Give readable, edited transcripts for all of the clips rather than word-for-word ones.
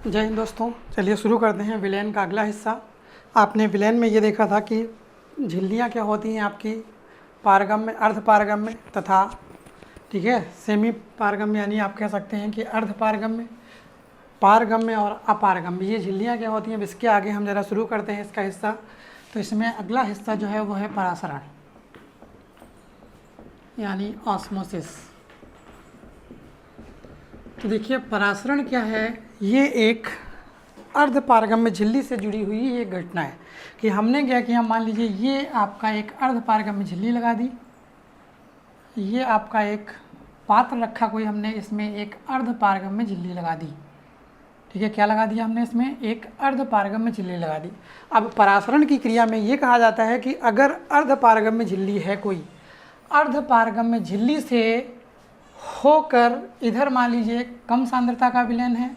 जय हिंद दोस्तों, चलिए शुरू करते हैं विलेन का अगला हिस्सा। आपने विलेन में ये देखा था कि झिल्लियाँ क्या होती हैं आपकी पारगम्य, अर्ध पारगम्य तथा ठीक है सेमी पारगम्य, यानी आप कह सकते हैं कि अर्ध पारगम्य, पारगम्य और अपारगम्य, ये झिल्लियाँ क्या होती हैं। इसके आगे हम ज़रा शुरू करते हैं इसका हिस्सा। तो इसमें अगला हिस्सा जो है वो है परासरण यानी ऑस्मोसिस। तो देखिए परासरण क्या है, ये एक अर्ध पारगम्य झिल्ली से जुड़ी हुई एक घटना है कि हमने क्या किया, मान लीजिए ये आपका एक अर्ध पारगम्य झिल्ली लगा दी, ये आपका एक पात्र रखा कोई हमने, इसमें एक अर्ध पारगम्य झिल्ली लगा दी। ठीक है, क्या लगा दिया हमने, इसमें एक अर्ध पारगम्य झिल्ली लगा दी। अब परासरण की क्रिया में ये कहा जाता है कि अगर अर्ध पारगम्य झिल्ली है, कोई अर्ध पारगम्य झिल्ली से होकर इधर मान लीजिए कम सांद्रता का विलयन है,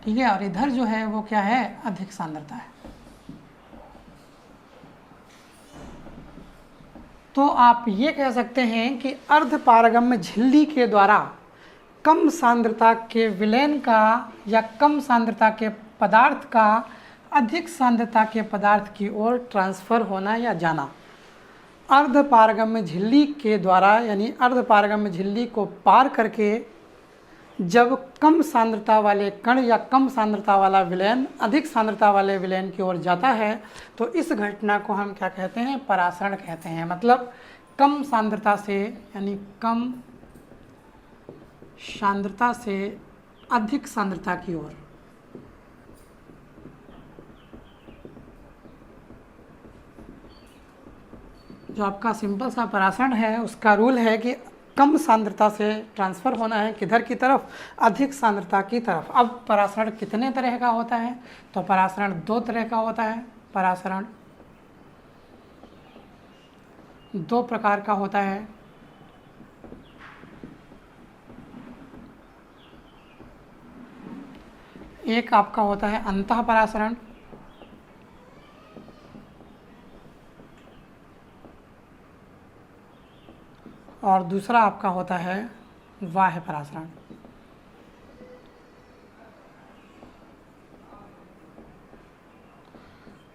ठीक है, और इधर जो है वो क्या है, अधिक सांद्रता है, तो आप ये कह सकते हैं कि अर्ध पारगम्य झिल्ली के द्वारा कम सांद्रता के विलयन का या कम सांद्रता के पदार्थ का अधिक सांद्रता के पदार्थ की ओर ट्रांसफ़र होना या जाना, अर्ध पारगम्य झिल्ली के द्वारा, यानी अर्ध पारगम्य झिल्ली को पार करके जब कम सांद्रता वाले कण या कम सांद्रता वाला विलयन अधिक सांद्रता वाले विलयन की ओर जाता है, तो इस घटना को हम क्या कहते हैं, परासरण कहते हैं। मतलब कम सांद्रता से, यानी कम सांद्रता से अधिक सांद्रता की ओर। जो आपका सिंपल सा परासरण है उसका रूल है कि कम सांद्रता से ट्रांसफ़र होना है किधर की तरफ, अधिक सांद्रता की तरफ। अब परासरण कितने तरह का होता है, तो परासरण दो तरह का होता है। परासरण दो प्रकार का होता है। एक आपका होता है अंतः परासरण, और दूसरा आपका होता है बाह्य परासरण।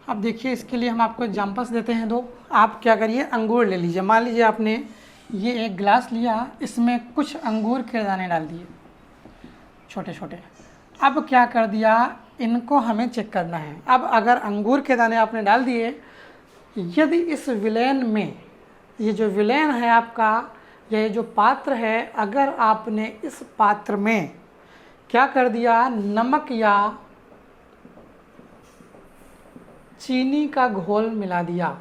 अब देखिए इसके लिए हम आपको एग्जांपल्स देते हैं दो। आप क्या करिए, अंगूर ले लीजिए। मान लीजिए आपने ये एक गिलास लिया, इसमें कुछ अंगूर के दाने डाल दिए छोटे छोटे। अब क्या कर दिया, इनको हमें चेक करना है। अब अगर अंगूर के दाने आपने डाल दिए, यदि इस विलयन में, ये जो विलयन है आपका, ये जो पात्र है, अगर आपने इस पात्र में क्या कर दिया, नमक या चीनी का घोल मिला दिया,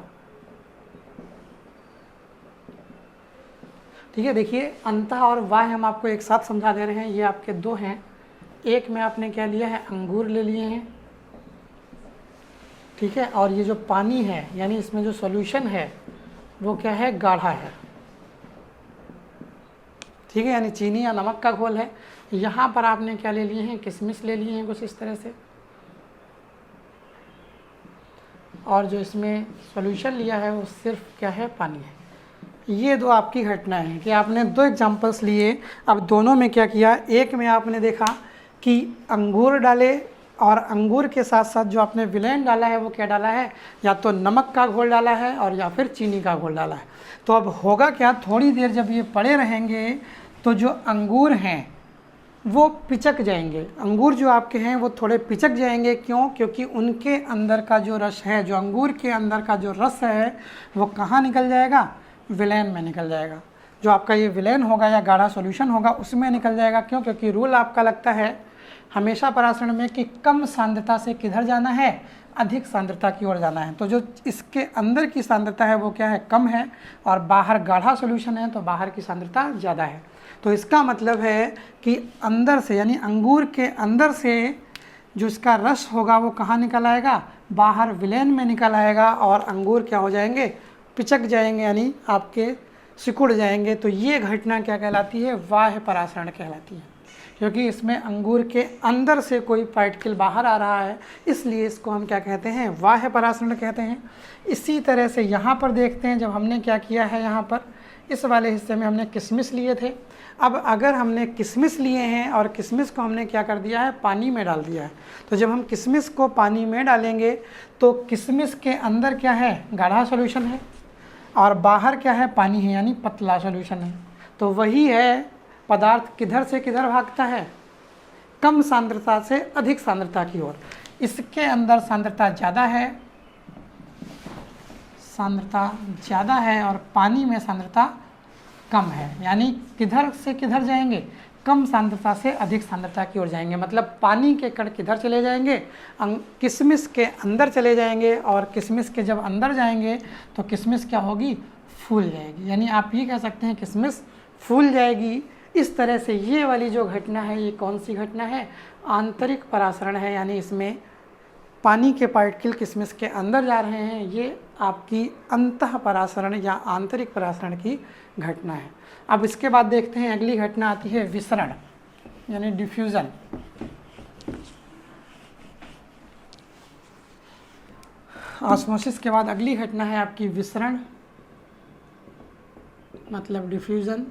ठीक है। देखिए अंतः और बाह्य हम आपको एक साथ समझा दे रहे हैं, ये आपके दो हैं। एक में आपने क्या लिया है, अंगूर ले लिए हैं, ठीक है, और ये जो पानी है, यानी इसमें जो सॉल्यूशन है वो क्या है, गाढ़ा है, ठीक है, यानी चीनी या नमक का घोल है। यहाँ पर आपने क्या ले लिए हैं, किशमिश ले लिए हैं कुछ इस तरह से, और जो इसमें सॉल्यूशन लिया है वो सिर्फ क्या है, पानी है। ये दो आपकी घटनाएं हैं कि आपने दो एग्जांपल्स लिए। अब दोनों में क्या किया, एक में आपने देखा कि अंगूर डाले और अंगूर के साथ साथ जो आपने विलयन डाला है वो क्या डाला है, या तो नमक का घोल डाला है और या फिर चीनी का घोल डाला है। तो अब होगा क्या, थोड़ी देर जब ये पड़े रहेंगे तो जो अंगूर हैं वो पिचक जाएंगे। अंगूर जो आपके हैं वो थोड़े पिचक जाएंगे। क्यों? क्योंकि उनके अंदर का जो रस है, जो अंगूर के अंदर का जो रस है वो कहाँ निकल जाएगा, विलयन में निकल जाएगा। जो आपका ये विलयन होगा या गाढ़ा सॉल्यूशन होगा उसमें निकल जाएगा। क्यों? क्योंकि रूल आपका लगता है हमेशा परासरण में कि कम सांद्रता से किधर जाना है, अधिक सांद्रता की ओर जाना है। तो जो इसके अंदर की सांद्रता है वो क्या है, कम है, और बाहर गाढ़ा सॉल्यूशन है तो बाहर की सांद्रता ज़्यादा है। तो इसका मतलब है कि अंदर से, यानी अंगूर के अंदर से जो इसका रस होगा वो कहाँ निकल आएगा, बाहर विलयन में निकल आएगा, और अंगूर क्या हो जाएंगे, पिचक जाएंगे, यानी आपके सिकुड़ जाएंगे। तो ये घटना क्या कहलाती है, बाह्य परासरण कहलाती है, क्योंकि इसमें अंगूर के अंदर से कोई पार्टिकल बाहर आ रहा है, इसलिए इसको हम क्या कहते हैं, बाह्य परासरण कहते हैं। इसी तरह से यहाँ पर देखते हैं, जब हमने क्या किया है, यहाँ पर इस वाले हिस्से में हमने किशमिश लिए थे। अब अगर हमने किशमिश लिए हैं और किशमिश को हमने क्या कर दिया है, पानी में डाल दिया है, तो जब हम किशमिश को पानी में डालेंगे तो किशमिश के अंदर क्या है, गाढ़ा सॉल्यूशन है, और बाहर क्या है, पानी है, यानी पतला सॉल्यूशन है। तो वही है, पदार्थ किधर से किधर भागता है, कम सांद्रता से अधिक सांद्रता की ओर। इसके अंदर सांद्रता ज़्यादा है, सांद्रता ज़्यादा है, और पानी में सांद्रता कम है, यानी किधर से किधर जाएंगे, कम सांद्रता से अधिक सांद्रता की ओर जाएंगे। मतलब पानी के कण किधर चले जाएंगे, किशमिश के अंदर चले जाएंगे, और किशमिश के जब अंदर जाएंगे तो किशमिश क्या होगी, फूल जाएगी। यानी आप ये कह सकते हैं किशमिश फूल जाएगी। इस तरह से ये वाली जो घटना है, ये कौन सी घटना है, आंतरिक परासरण है, यानी इसमें पानी के पार्टिकल किशमिश के अंदर जा रहे हैं। ये आपकी अंतः परासरण या आंतरिक परासरण की घटना है। अब इसके बाद देखते हैं अगली घटना आती है विसरण, यानी डिफ्यूज़न। ऑस्मोसिस के बाद अगली घटना है आपकी विसरण, मतलब डिफ्यूज़न।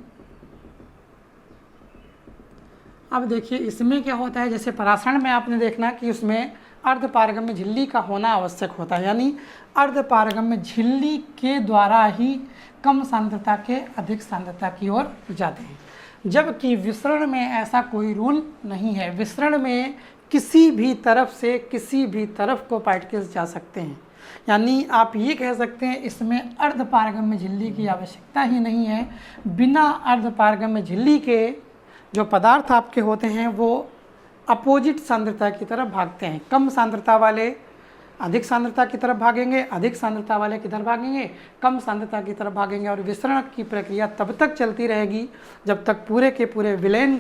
अब देखिए इसमें क्या होता है, जैसे परासरण में आपने देखना कि उसमें अर्धपारगम्य झिल्ली का होना आवश्यक होता है, यानी अर्धपारगम्य झिल्ली के द्वारा ही कम सांद्रता के अधिक सांद्रता की ओर जाते हैं। जबकि विसरण में ऐसा कोई रूल नहीं है। विसरण में किसी भी तरफ से किसी भी तरफ को पार्टिकल्स जा सकते हैं, यानी आप ये कह सकते हैं इसमें अर्धपारगम्य झिल्ली की आवश्यकता ही नहीं है। बिना अर्धपारगम्य झिल्ली के जो पदार्थ आपके होते हैं वो अपोजिट सांद्रता की तरफ भागते हैं। कम सांद्रता वाले अधिक सांद्रता की तरफ भागेंगे, अधिक सांद्रता वाले किधर भागेंगे, कम सांद्रता की तरफ भागेंगे। और विसरण की प्रक्रिया तब तक चलती रहेगी जब तक पूरे के पूरे विलेन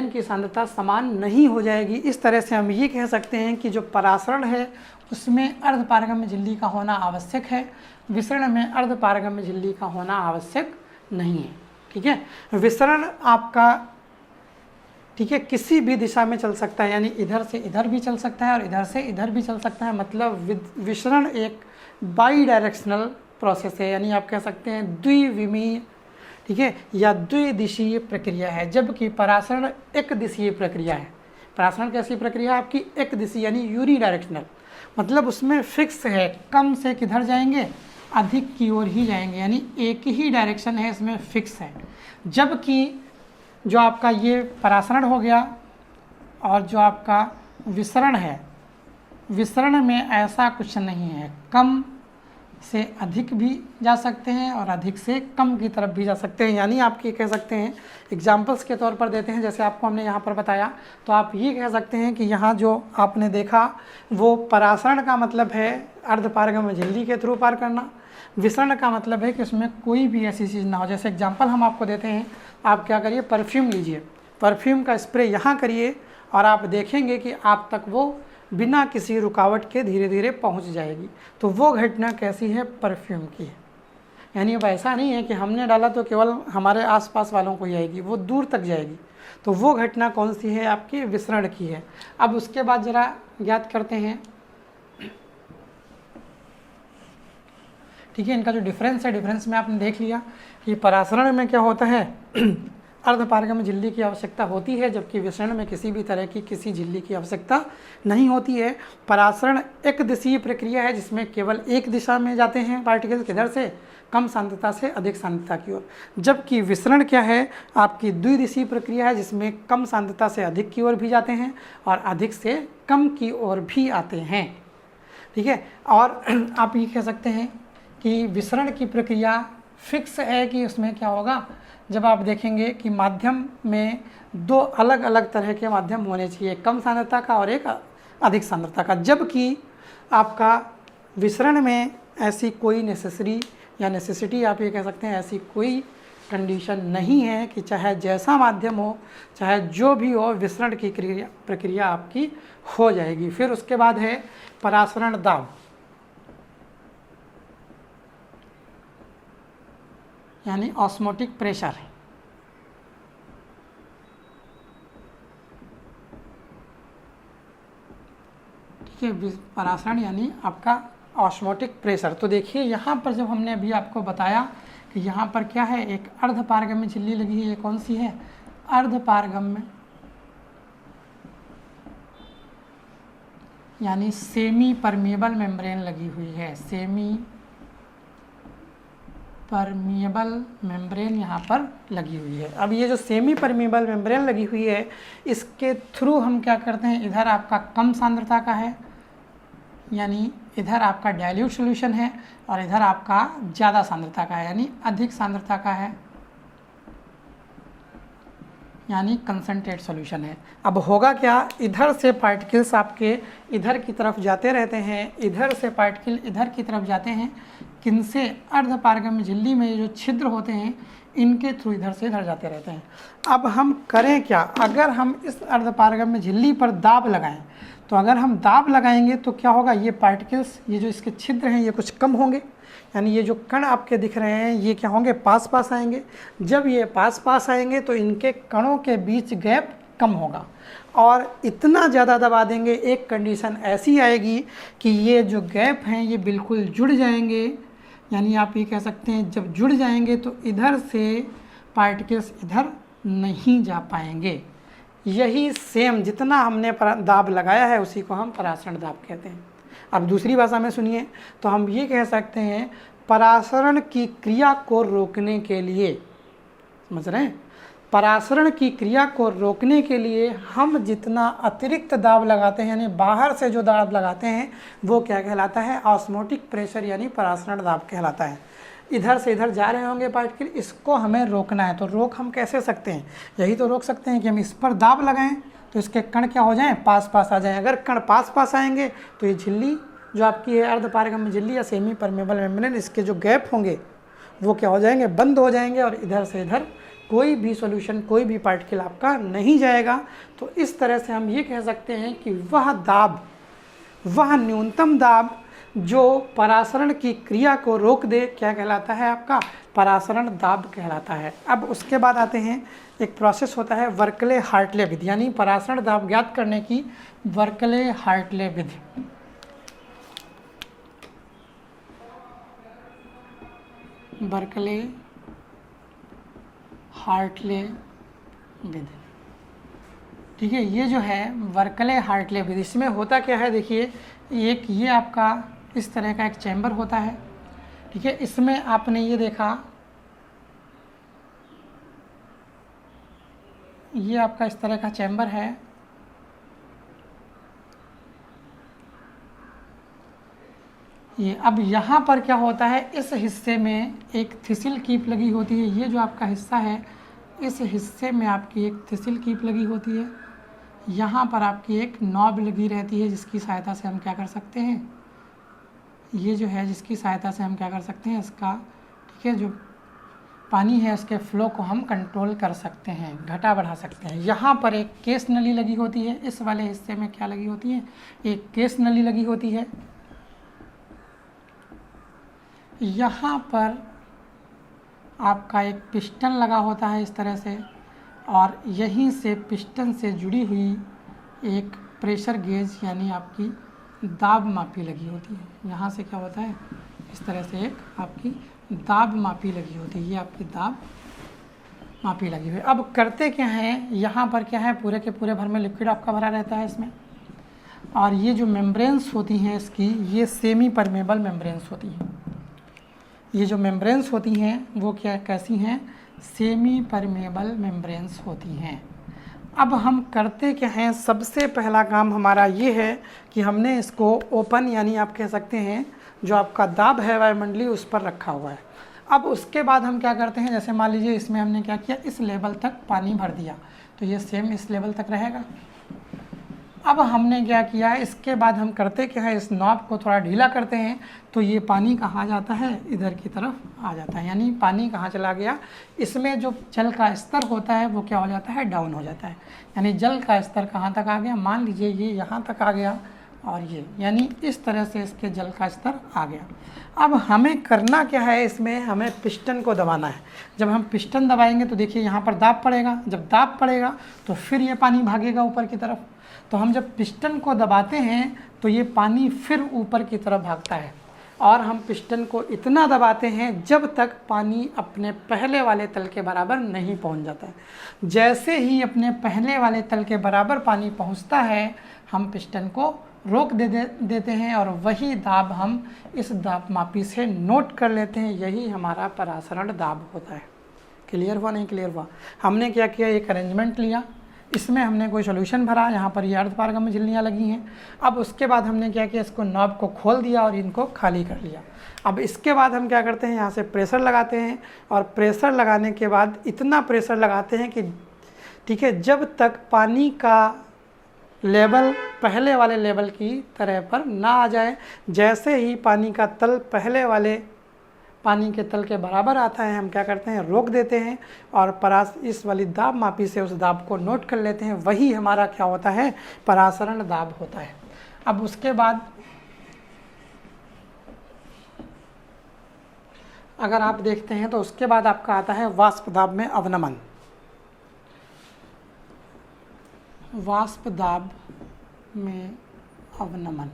की सांद्रता समान नहीं हो जाएगी। इस तरह से हम ये कह सकते हैं कि जो परासरण है उसमें अर्धपारगम्य झिल्ली का होना आवश्यक है, विसरण में अर्धपारगम्य झिल्ली का होना आवश्यक नहीं है। ठीक है, विसरण आपका ठीक है किसी भी दिशा में चल सकता है, यानी इधर से इधर भी चल सकता है और इधर से इधर भी चल सकता है। मतलब विसरण एक बाई डायरेक्शनल प्रोसेस है, यानी आप कह सकते हैं द्विविमीय, ठीक है, या द्विदिशीय प्रक्रिया है। जबकि परासरण एक दिशीय प्रक्रिया है। परासरण कैसी प्रक्रिया है आपकी, एक दिशीय, यानी यूनी डायरेक्शनल। मतलब उसमें फिक्स है, कम से किधर जाएंगे, अधिक की ओर ही जाएंगे, यानी एक ही डायरेक्शन है, इसमें फिक्स है। जबकि जो आपका ये परासरण हो गया और जो आपका विसरण है, विसरण में ऐसा कुछ नहीं है। कम से अधिक भी जा सकते हैं और अधिक से कम की तरफ भी जा सकते हैं। यानी आप ये कह सकते हैं, एग्जाम्पल्स के तौर पर देते हैं, जैसे आपको हमने यहाँ पर बताया, तो आप ये कह सकते हैं कि यहाँ जो आपने देखा वो परासरण का मतलब है अर्धपारगम्य झिल्ली के थ्रू पार करना। विसरण का मतलब है कि उसमें कोई भी ऐसी चीज़ ना हो। जैसे एग्जाम्पल हम आपको देते हैं, आप क्या करिए, परफ्यूम लीजिए, परफ्यूम का स्प्रे यहाँ करिए और आप देखेंगे कि आप तक वो बिना किसी रुकावट के धीरे धीरे पहुँच जाएगी। तो वो घटना कैसी है, परफ्यूम की है। यानी अब ऐसा नहीं है कि हमने डाला तो केवल हमारे आसपास वालों को ही आएगी, वो दूर तक जाएगी। तो वो घटना कौन सी है आपकी, विसरण की है। अब उसके बाद ज़रा याद करते हैं, ठीक है, इनका जो डिफरेंस है, डिफरेंस में आपने देख लिया कि परासरण में क्या होता है, अर्धपारगम्य झिल्ली की आवश्यकता होती है, जबकि विसरण में किसी भी तरह की किसी झिल्ली की आवश्यकता नहीं होती है। परासरण एक दिशीय प्रक्रिया है जिसमें केवल एक दिशा में जाते हैं पार्टिकल, किधर से, कम सांद्रता से अधिक सांद्रता की ओर। जबकि विसरण क्या है, आपकी द्विदिशीय प्रक्रिया है जिसमें कम सांद्रता से अधिक की ओर भी जाते हैं और अधिक से कम की ओर भी आते हैं। ठीक है, और आप ये कह सकते हैं कि विसरण की प्रक्रिया फिक्स है कि उसमें क्या होगा, जब आप देखेंगे कि माध्यम में दो अलग अलग तरह के माध्यम होने चाहिए, कम सांद्रता का और एक अधिक सांद्रता का। जबकि आपका विसरण में ऐसी कोई नेसेसिटी आप ये कह सकते हैं, ऐसी कोई कंडीशन नहीं है कि चाहे जैसा माध्यम हो, चाहे जो भी हो, विसरण की प्रक्रिया आपकी हो जाएगी। फिर उसके बाद है परासरण दाब, यानी ऑस्मोटिक प्रेशर। ठीक है, परासरण यानी आपका ऑस्मोटिक प्रेशर। तो देखिए यहाँ पर जब हमने अभी आपको बताया कि यहाँ पर क्या है, एक अर्धपारगम्य झिल्ली लगी है। ये कौन सी है, अर्धपारगम्य यानी सेमी परमिएबल मेम्ब्रेन लगी हुई है। सेमी परमिएबल मेम्ब्रेन यहाँ पर लगी हुई है। अब ये जो सेमी परमिएबल मेम्ब्रेन लगी हुई है, इसके थ्रू हम क्या करते हैं, इधर आपका कम सांद्रता का है यानी इधर आपका डाइल्यूट सॉल्यूशन है, और इधर आपका ज़्यादा सांद्रता का है यानी अधिक सांद्रता का है यानी कंसंट्रेट सॉल्यूशन है। अब होगा क्या, इधर से पार्टिकल्स आपके इधर की तरफ जाते रहते हैं, इधर से पार्टिकल इधर की तरफ जाते हैं, किनसे, अर्धपारगम्य झिल्ली में जो छिद्र होते हैं इनके थ्रू इधर से इधर जाते रहते हैं। अब हम करें क्या, अगर हम इस अर्धपारगम्य झिल्ली पर दाब लगाएं, तो अगर हम दाब लगाएंगे तो क्या होगा, ये पार्टिकल्स, ये जो इसके छिद्र हैं ये कुछ कम होंगे, यानी ये जो कण आपके दिख रहे हैं ये क्या होंगे, पास पास आएंगे। जब ये पास पास आएंगे तो इनके कणों के बीच गैप कम होगा, और इतना ज़्यादा दबा देंगे, एक कंडीशन ऐसी आएगी कि ये जो गैप हैं ये बिल्कुल जुड़ जाएंगे, यानी आप ये कह सकते हैं जब जुड़ जाएंगे तो इधर से पार्टिकल्स इधर नहीं जा पाएंगे। यही सेम जितना हमने दाब लगाया है उसी को हम परासरण दाब कहते हैं। अब दूसरी भाषा में सुनिए तो हम ये कह सकते हैं, परासरण की क्रिया को रोकने के लिए, समझ रहे हैं, परासरण की क्रिया को रोकने के लिए हम जितना अतिरिक्त दाब लगाते हैं यानी बाहर से जो दाब लगाते हैं वो क्या कहलाता है, ऑस्मोटिक प्रेशर यानी परासरण दाब कहलाता है। इधर से इधर जा रहे होंगे पार्टिकल, इसको हमें रोकना है। तो रोक हम कैसे सकते हैं, यही तो रोक सकते हैं कि हम इस पर दाब लगाएं तो इसके कण क्या हो जाएं, पास पास आ जाएं। अगर कण पास पास आएंगे तो ये झिल्ली जो आपकी है अर्धपारगम्य झिल्ली या सेमी परमेबल मेम्ब्रेन, इसके जो गैप होंगे वो क्या हो जाएंगे, बंद हो जाएंगे, और इधर से इधर कोई भी सॉल्यूशन, कोई भी पार्टिकल आपका नहीं जाएगा। तो इस तरह से हम ये कह सकते हैं कि वह दाब, वह न्यूनतम दाब जो परासरण की क्रिया को रोक दे क्या कहलाता है, आपका परासरण दाब कहलाता है। अब उसके बाद आते हैं, एक प्रोसेस होता है वर्कले हार्टले विधि, यानी परासरण दाब ज्ञात करने की वर्कले हार्टले विधि। वर्कले हार्टले विधि, ठीक है। ये जो है वर्कले हार्टले विधि, इसमें होता क्या है, देखिए एक ये आपका इस तरह का एक चैम्बर होता है, ठीक है। इसमें आपने ये देखा, ये आपका इस तरह का चैम्बर है, ये। अब यहाँ पर क्या होता है, इस हिस्से में एक थिसिल कीप लगी होती है। ये जो आपका हिस्सा है, इस हिस्से में आपकी एक थिसिल कीप लगी होती है। यहाँ पर आपकी एक नॉब लगी रहती है जिसकी सहायता से हम क्या कर सकते हैं, ये जो है जिसकी सहायता से हम क्या कर सकते हैं, इसका, ठीक है, जो पानी है उसके फ्लो को हम कंट्रोल कर सकते हैं, घटा बढ़ा सकते हैं। यहाँ पर एक केस नली लगी होती है, इस वाले हिस्से में क्या लगी होती है, एक केस नली लगी होती है। यहाँ पर आपका एक पिस्टन लगा होता है इस तरह से, और यहीं से पिस्टन से जुड़ी हुई एक प्रेशर गेज यानी आपकी दाब मापी लगी होती है। यहाँ से क्या होता है, इस तरह से एक आपकी दाब मापी लगी होती है, ये आपकी दाब मापी लगी हुई है। अब करते क्या है, यहाँ पर क्या है, पूरे के पूरे भर में लिक्विड आपका भरा रहता है इसमें, और ये जो मेम्ब्रेन्स होती हैं इसकी, ये सेमी परमेबल मेम्ब्रेन्स होती हैं। ये जो मेम्ब्रेन्स होती हैं वो क्या कैसी हैं, सेमी परमेबल मेम्ब्रेन्स होती हैं। अब हम करते क्या हैं, सबसे पहला काम हमारा ये है कि हमने इसको ओपन यानी आप कह सकते हैं जो आपका दाब है वायुमंडलीय उस पर रखा हुआ है। अब उसके बाद हम क्या करते हैं, जैसे मान लीजिए इसमें हमने क्या किया, इस लेवल तक पानी भर दिया, तो ये सेम इस लेवल तक रहेगा। अब हमने क्या किया, इसके बाद हम करते क्या है, इस नॉब को थोड़ा ढीला करते हैं, तो ये पानी कहाँ जाता है, इधर की तरफ आ जाता है। यानी पानी कहाँ चला गया, इसमें जो जल का स्तर होता है वो क्या हो जाता है, डाउन हो जाता है। यानी जल का स्तर कहाँ तक आ गया, मान लीजिए ये यहाँ तक आ गया, और ये यानी इस तरह से इसके जल का स्तर आ गया। अब हमें करना क्या है, इसमें हमें पिस्टन को दबाना है। जब हम पिस्टन दबाएंगे तो देखिए यहाँ पर दाब पड़ेगा, जब दाब पड़ेगा तो फिर ये पानी भागेगा ऊपर की तरफ। तो हम जब पिस्टन को दबाते हैं तो ये पानी फिर ऊपर की तरफ भागता है, और हम पिस्टन को इतना दबाते हैं जब तक पानी अपने पहले वाले तल के बराबर नहीं पहुंच जाता है। जैसे ही अपने पहले वाले तल के बराबर पानी पहुंचता है हम पिस्टन को रोक देते हैं और वही दाब हम इस दाब मापी से नोट कर लेते हैं। यही हमारा परासरण दाब होता है। क्लियर हुआ नहीं क्लियर हुआ? हमने क्या किया, एक अरेंजमेंट लिया, इसमें हमने कोई सॉल्यूशन भरा, यहाँ पर ये अर्धपारगम्य झिल्लियाँ लगी हैं। अब उसके बाद हमने क्या किया, इसको नॉब को खोल दिया और इनको खाली कर लिया। अब इसके बाद हम क्या करते हैं, यहाँ से प्रेशर लगाते हैं और प्रेशर लगाने के बाद इतना प्रेशर लगाते हैं कि ठीक है, जब तक पानी का लेवल पहले वाले लेवल की तरह पर ना आ जाए। जैसे ही पानी का तल पहले वाले पानी के तल के बराबर आता है हम क्या करते हैं, रोक देते हैं और इस वाली दाब मापी से उस दाब को नोट कर लेते हैं। वही हमारा क्या होता है, परासरण दाब होता है। अब उसके बाद अगर आप देखते हैं तो उसके बाद आपका आता है वाष्प दाब में अवनमन। वाष्प दाब में अवनमन,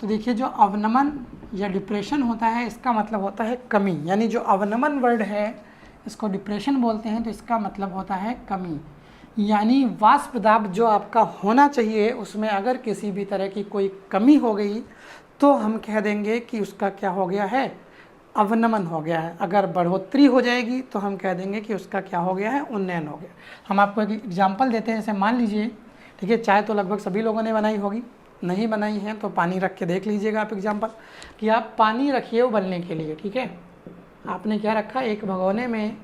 तो देखिए जो अवनमन या डिप्रेशन होता है इसका मतलब होता है कमी। यानी जो अवनमन वर्ड है इसको डिप्रेशन बोलते हैं, तो इसका मतलब होता है कमी। यानी वाष्प दाब जो आपका होना चाहिए उसमें अगर किसी भी तरह की कोई कमी हो गई तो हम कह देंगे कि उसका क्या हो गया है, अवनमन हो गया है। अगर बढ़ोतरी हो जाएगी तो हम कह देंगे कि उसका क्या हो गया है, उन्नयन हो गया। हम आपको एक एग्जाम्पल देते हैं। जैसे मान लीजिए, ठीक है, चाय तो लगभग सभी लोगों ने बनाई होगी, नहीं बनाई है तो पानी रख के देख लीजिएगा आप एग्जाम्पल, कि आप पानी रखिए उबलने के लिए। ठीक है, आपने क्या रखा, एक भगोने में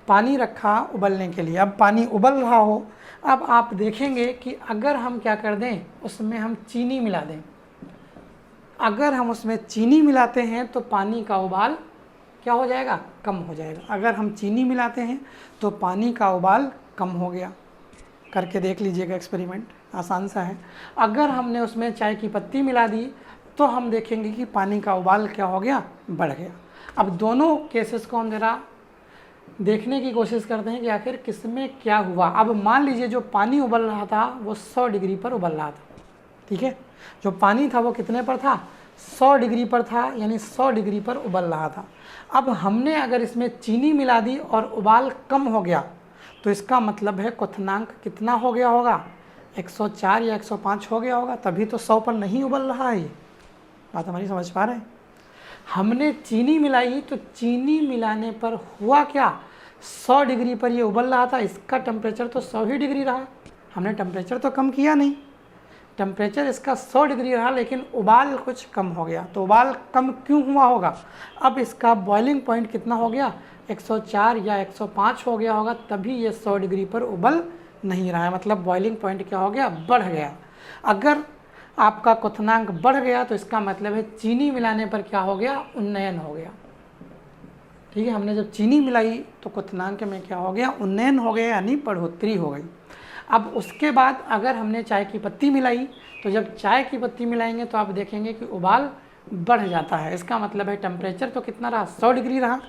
पानी रखा उबलने के लिए। अब पानी उबल रहा हो, अब आप देखेंगे कि अगर हम क्या कर दें, उसमें हम चीनी मिला दें। अगर हम उसमें चीनी मिलाते हैं तो पानी का उबाल क्या हो जाएगा, कम हो जाएगा। अगर हम चीनी मिलाते हैं तो पानी का उबाल कम हो गया। करके देख लीजिएगा एक्सपेरिमेंट, आसान सा है। अगर हमने उसमें चाय की पत्ती मिला दी तो हम देखेंगे कि पानी का उबाल क्या हो गया, बढ़ गया। अब दोनों केसेस को हम ज़रा देखने की कोशिश करते हैं कि आखिर किसमें क्या हुआ। अब मान लीजिए जो पानी उबल रहा था वो 100 डिग्री पर उबल रहा था। ठीक है, जो पानी था वो कितने पर था, 100 डिग्री पर था, यानी 100 डिग्री पर उबल रहा था। अब हमने अगर इसमें चीनी मिला दी और उबाल कम हो गया तो इसका मतलब है क्वथनांक कितना हो गया होगा, 104 या 105 हो गया होगा, तभी तो 100 पर नहीं उबल रहा है। ये बात हमारी समझ पा रहे हैं? हमने चीनी मिलाई तो चीनी मिलाने पर हुआ क्या, 100 डिग्री पर ये उबल रहा था, इसका टेम्परेचर तो 100 ही डिग्री रहा। हमने टेम्परेचर तो कम किया नहीं, टेम्परेचर इसका 100 डिग्री रहा, लेकिन उबाल कुछ कम हो गया। तो उबाल कम क्यों हुआ होगा, अब इसका बॉइलिंग पॉइंट कितना हो गया, 104 या 105 हो गया होगा, तभी ये 100 डिग्री पर उबल नहीं रहा है। मतलब बॉइलिंग पॉइंट क्या हो गया, बढ़ गया। अगर आपका क्वथनांक बढ़ गया तो इसका मतलब है चीनी मिलाने पर क्या हो गया, उन्नयन हो गया। ठीक है, हमने जब चीनी मिलाई तो क्वथनांक में क्या हो गया, उन्नयन हो गया, यानी बढ़ोतरी हो गई। अब उसके बाद अगर हमने चाय की पत्ती मिलाई तो जब चाय की पत्ती मिलाएंगे तो आप देखेंगे कि उबाल बढ़ जाता है। इसका मतलब है टेम्परेचर तो कितना रहा, 100 डिग्री रहा।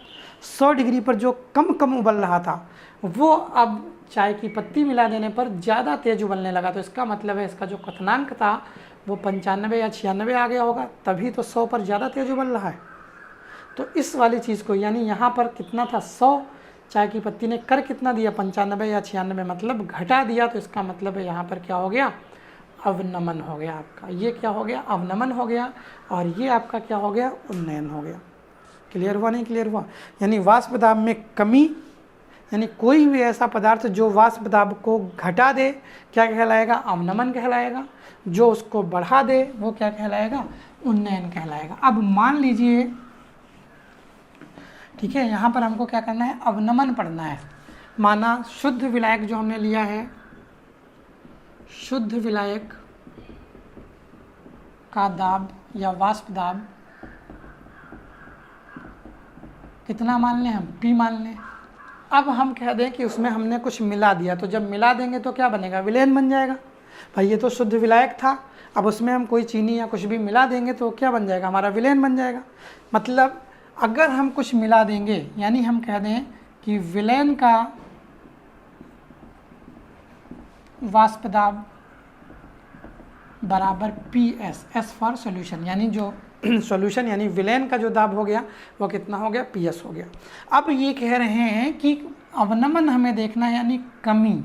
100 डिग्री पर जो कम उबल रहा था वो अब चाय की पत्ती मिला देने पर ज़्यादा तेज़ उबलने लगा। तो इसका मतलब है इसका जो क्वथनांक था वो 95 या 96 आ गया होगा, तभी तो 100 पर ज़्यादा तेज़ उबल रहा है। तो इस वाली चीज़ को, यानी यहाँ पर कितना था 100, चाय की पत्ती ने कर कितना दिया, 95 या 96, मतलब घटा दिया। तो इसका मतलब है यहाँ पर क्या हो गया, अवनमन हो गया आपका। ये क्या हो गया, अवनमन हो गया, और ये आपका क्या हो गया, उन्नयन हो गया। क्लियर हुआ नहीं क्लियर हुआ? यानी वाष्प दाब में कमी, यानी कोई भी ऐसा पदार्थ जो वाष्प दाब को घटा दे क्या कहलाएगा, अवनमन कहलाएगा। जो उसको बढ़ा दे वो क्या कहलाएगा, उन्नयन कहलाएगा। अब मान लीजिए, ठीक है, यहाँ पर हमको क्या करना है, अवनमन पढ़ना है। माना शुद्ध विलायक जो हमने लिया है, शुद्ध विलायक का दाब या वाष्प दाब कितना मान लें हम, P मान लें। अब हम कह दें कि उसमें हमने कुछ मिला दिया, तो जब मिला देंगे तो क्या बनेगा, विलयन बन जाएगा। भाई ये तो शुद्ध विलायक था, अब उसमें हम कोई चीनी या कुछ भी मिला देंगे तो क्या बन जाएगा, हमारा विलयन बन जाएगा। मतलब अगर हम कुछ मिला देंगे, यानी हम कह दें कि विलयन का वाष्प दाब बराबर P S, S for solution, यानी जो सॉल्यूशन यानी विलेन का जो दाब हो गया वो कितना हो गया, पी एस हो गया। अब ये कह रहे हैं कि अवनमन हमें देखना है यानी कमी,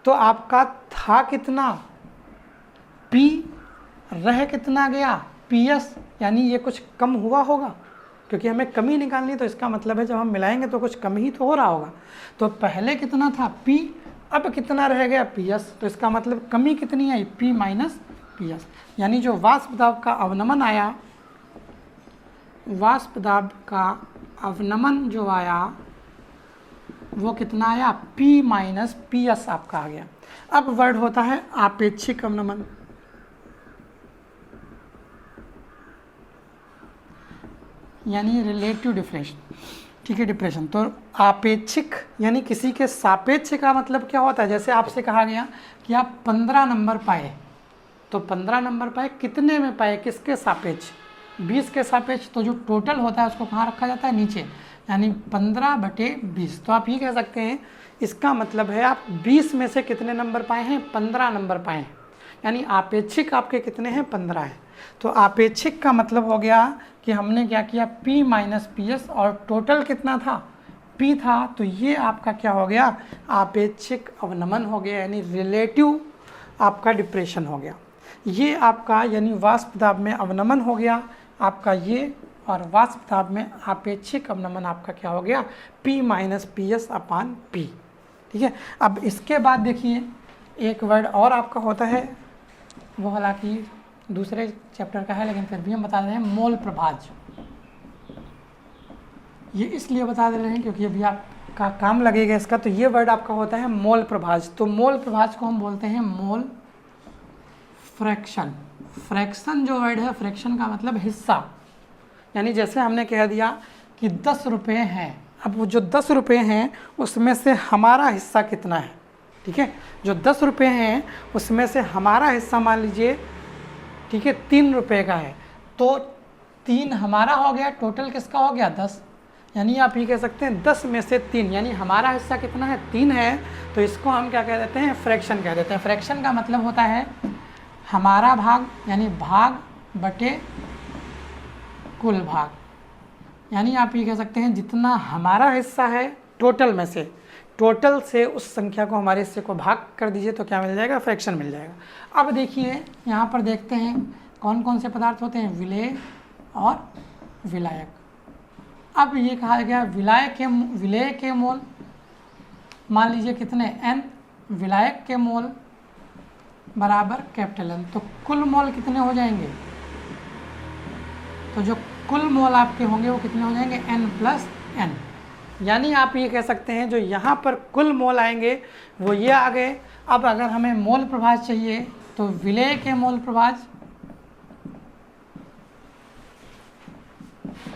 तो आपका था कितना, पी, रह कितना गया, पी एस, यानी ये कुछ कम हुआ होगा क्योंकि हमें कमी निकालनी, तो इसका मतलब है जब हम मिलाएंगे तो कुछ कम ही तो हो रहा होगा। तो पहले कितना था पी, अब कितना रह गया पी एस, तो इसका मतलब कमी कितनी आई, पी माइनस पी एस, यानी जो वाष्प दाब का अवनमन आया, वाष्प दाब का अवनमन जो आया वो कितना आया, P माइनस पी एस आपका आ गया। अब वर्ड होता है आपेक्षिक अवनमन, यानी रिलेटिव डिप्रेशन, ठीक है, डिप्रेशन। तो आपेक्षिक यानी किसी के सापेक्ष का मतलब क्या होता है, जैसे आपसे कहा गया कि आप 15 नंबर पाए, तो 15 नंबर पाए कितने में पाए, किसके सापेक्ष, 20 के सापेक्ष, तो जो टोटल होता है उसको कहाँ रखा जाता है, नीचे, यानी 15/20। तो आप ये कह सकते हैं इसका मतलब है आप 20 में से कितने नंबर पाए हैं, 15 नंबर पाए हैं, यानी आपेक्षिक आपके कितने हैं, 15 हैं। तो आपेक्षिक का मतलब हो गया कि हमने क्या किया, P माइनस पी एस, और टोटल कितना था, P था, तो ये आपका क्या हो गया, आपेक्षिक अवनमन हो गया, यानी रिलेटिव आपका डिप्रेशन हो गया। ये आपका यानी वाष्प दाब में अवनमन हो गया आपका ये, और वाष्प दाब में आपेक्षिक अवनमन आपका क्या हो गया, P माइनस पी एस अपान P, ठीक है। अब इसके बाद देखिए एक वर्ड और आपका होता है, वो हालांकि दूसरे चैप्टर का है लेकिन फिर भी हम बता रहे हैं, मोल प्रभाज। ये इसलिए बता दे रहे हैं क्योंकि अभी आपका काम लगेगा इसका। तो ये वर्ड आपका होता है मोल प्रभाज। तो मोल प्रभाज को हम बोलते हैं मोल फ्रैक्शन। फ्रैक्शन जो वर्ड है, फ्रैक्शन का मतलब हिस्सा, यानी जैसे हमने कह दिया कि 10 रुपये हैं, अब वो जो 10 रुपये हैं उसमें से हमारा हिस्सा कितना है, ठीक है, जो 10 रुपये हैं उसमें से हमारा हिस्सा मान लीजिए, ठीक है, 3 रुपये का है, तो 3 हमारा हो गया, टोटल किसका हो गया 10, यानी आप ये कह सकते हैं 10 में से 3, यानी हमारा हिस्सा कितना है, 3 है, तो इसको हम क्या कह देते हैं, फ्रैक्शन कह देते हैं। फ्रैक्शन का मतलब होता है हमारा भाग, यानी भाग बटे कुल भाग, यानी आप ये कह सकते हैं जितना हमारा हिस्सा है टोटल में से, टोटल से उस संख्या को, हमारे हिस्से को भाग कर दीजिए तो क्या मिल जाएगा, फ्रैक्शन मिल जाएगा। अब देखिए यहाँ पर देखते हैं कौन कौन से पदार्थ होते हैं, विलेय और विलायक। अब ये कहा गया विलेय के मोल मान लीजिए कितने n, विलायक के मोल बराबर कैपिटल N, तो कुल मोल कितने हो जाएंगे, तो जो कुल मोल आपके होंगे वो कितने हो जाएंगे, n+n, यानी आप ये कह सकते हैं जो यहाँ पर कुल मोल आएंगे वो ये आ गए। अब अगर हमें मोल प्रभाज चाहिए तो विलेय के मोल प्रभाज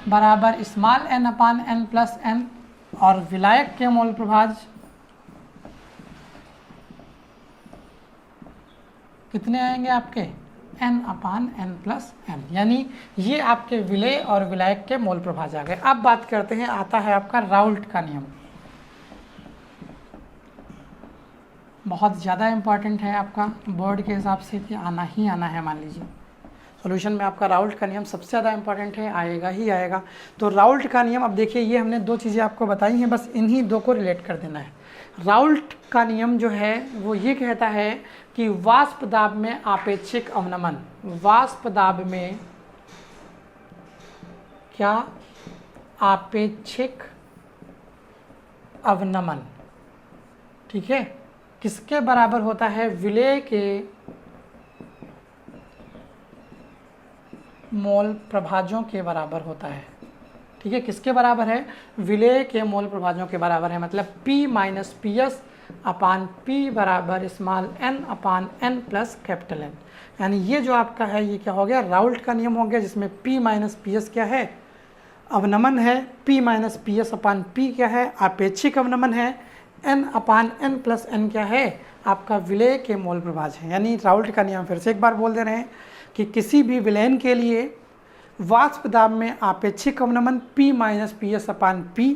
बराबर स्मॉल n अपान n+n, और विलायक के मोल प्रभाज कितने आएंगे आपके, n अपान n+n, यानी ये आपके विलेय और विलायक के मोल प्रभाज आ गए। अब बात करते हैं, आता है आपका राउल्ट का नियम, बहुत ज़्यादा इम्पॉर्टेंट है आपका बोर्ड के हिसाब से कि आना ही आना है। मान लीजिए सॉल्यूशन में आपका राउल्ट का नियम सबसे ज़्यादा इम्पॉर्टेंट है, आएगा ही आएगा। तो राउल्ट का नियम, अब देखिए ये हमने 2 चीज़ें आपको बताई हैं, बस इन्हीं 2 को रिलेट कर देना है। राउल्ट का नियम जो है वो ये कहता है कि वाष्प दाब में आपेक्षिक अवनमन, वाष्प दाब में क्या, आपेक्षिक अवनमन, ठीक है, किसके बराबर होता है, विलेय के मोल प्रभाजों के बराबर होता है, ठीक है, किसके बराबर है, विलेय के मोल प्रभाजों के बराबर है, मतलब P माइनस पी एस अपान P बराबर स्मॉल n अपान n प्लस कैपिटल N, यानी ये जो आपका है ये क्या हो गया, राउल्ट का नियम हो गया, जिसमें P माइनस पी एस क्या है, अवनमन है, P माइनस पी एस अपान P क्या है, आपेक्षिक अवनमन है, n अपान n प्लस n क्या है, आपका विलेय के मोल प्रभाज है। यानी राउल्ट का नियम फिर से एक बार बोल दे रहे हैं कि किसी भी विलयन के लिए वाष्प दाब में आपेक्षिक अवनमन P माइनस पी एस अपान P,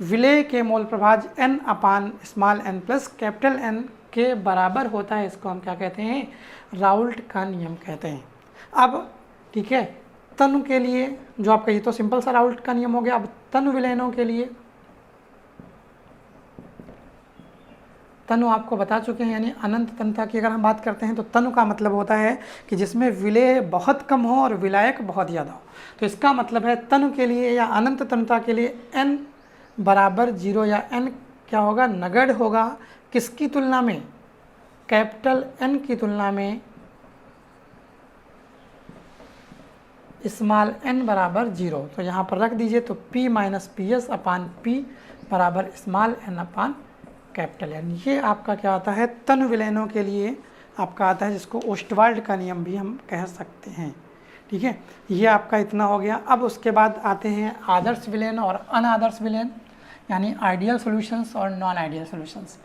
विलेय के मोल प्रभाज n अपान small n plus capital N के बराबर होता है, इसको हम क्या कहते हैं, राउल्ट का नियम कहते हैं। अब ठीक है, तनु के लिए जो आपका ये तो सिंपल सा राउल्ट का नियम हो गया। अब तनु विलयनों के लिए तनु आपको बता चुके हैं, यानी अनंत तनुता की अगर हम बात करते हैं तो तनु का मतलब होता है कि जिसमें विलेय बहुत कम हो और विलायक बहुत ज़्यादा हो। तो इसका मतलब है तनु के लिए या अनंत तनुता के लिए n बराबर 0 या n क्या होगा, नगण्य होगा। किसकी तुलना में, कैपिटल N की तुलना में स्मॉल n बराबर 0। तो यहाँ पर रख दीजिए, तो p माइनस पी एस अपान p बराबर स्मॉल n अपान कैपिटल N। ये आपका क्या आता है, तनु विलयनों के लिए आपका आता है, जिसको ओस्टवाल्ड का नियम भी हम कह सकते हैं। ठीक है, ये आपका इतना हो गया। अब उसके बाद आते हैं आदर्श विलयन और अनादर्श विलयन, यानी आइडियल सॉल्यूशंस और non ideal solutions.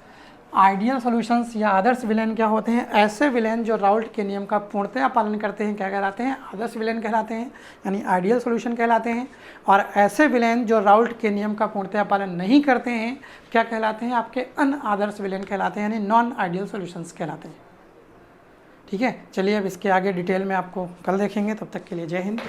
Ideal solutions या आदर्श विलयन क्या होते हैं, ऐसे विलयन जो राउल्ट के नियम का पूर्णतया पालन करते हैं, क्या कहलाते हैं, आदर्श विलयन कहलाते हैं, यानी आइडियल सॉल्यूशन कहलाते हैं। और ऐसे विलयन जो राउल्ट के नियम का पूर्णतया पालन नहीं करते हैं, क्या कहलाते हैं, आपके अनआदर्श विलयन कहलाते हैं, यानी नॉन आइडियल सॉल्यूशंस कहलाते हैं। ठीक है, चलिए अब इसके आगे डिटेल में आपको कल देखेंगे। तब तक के लिए जय हिंद।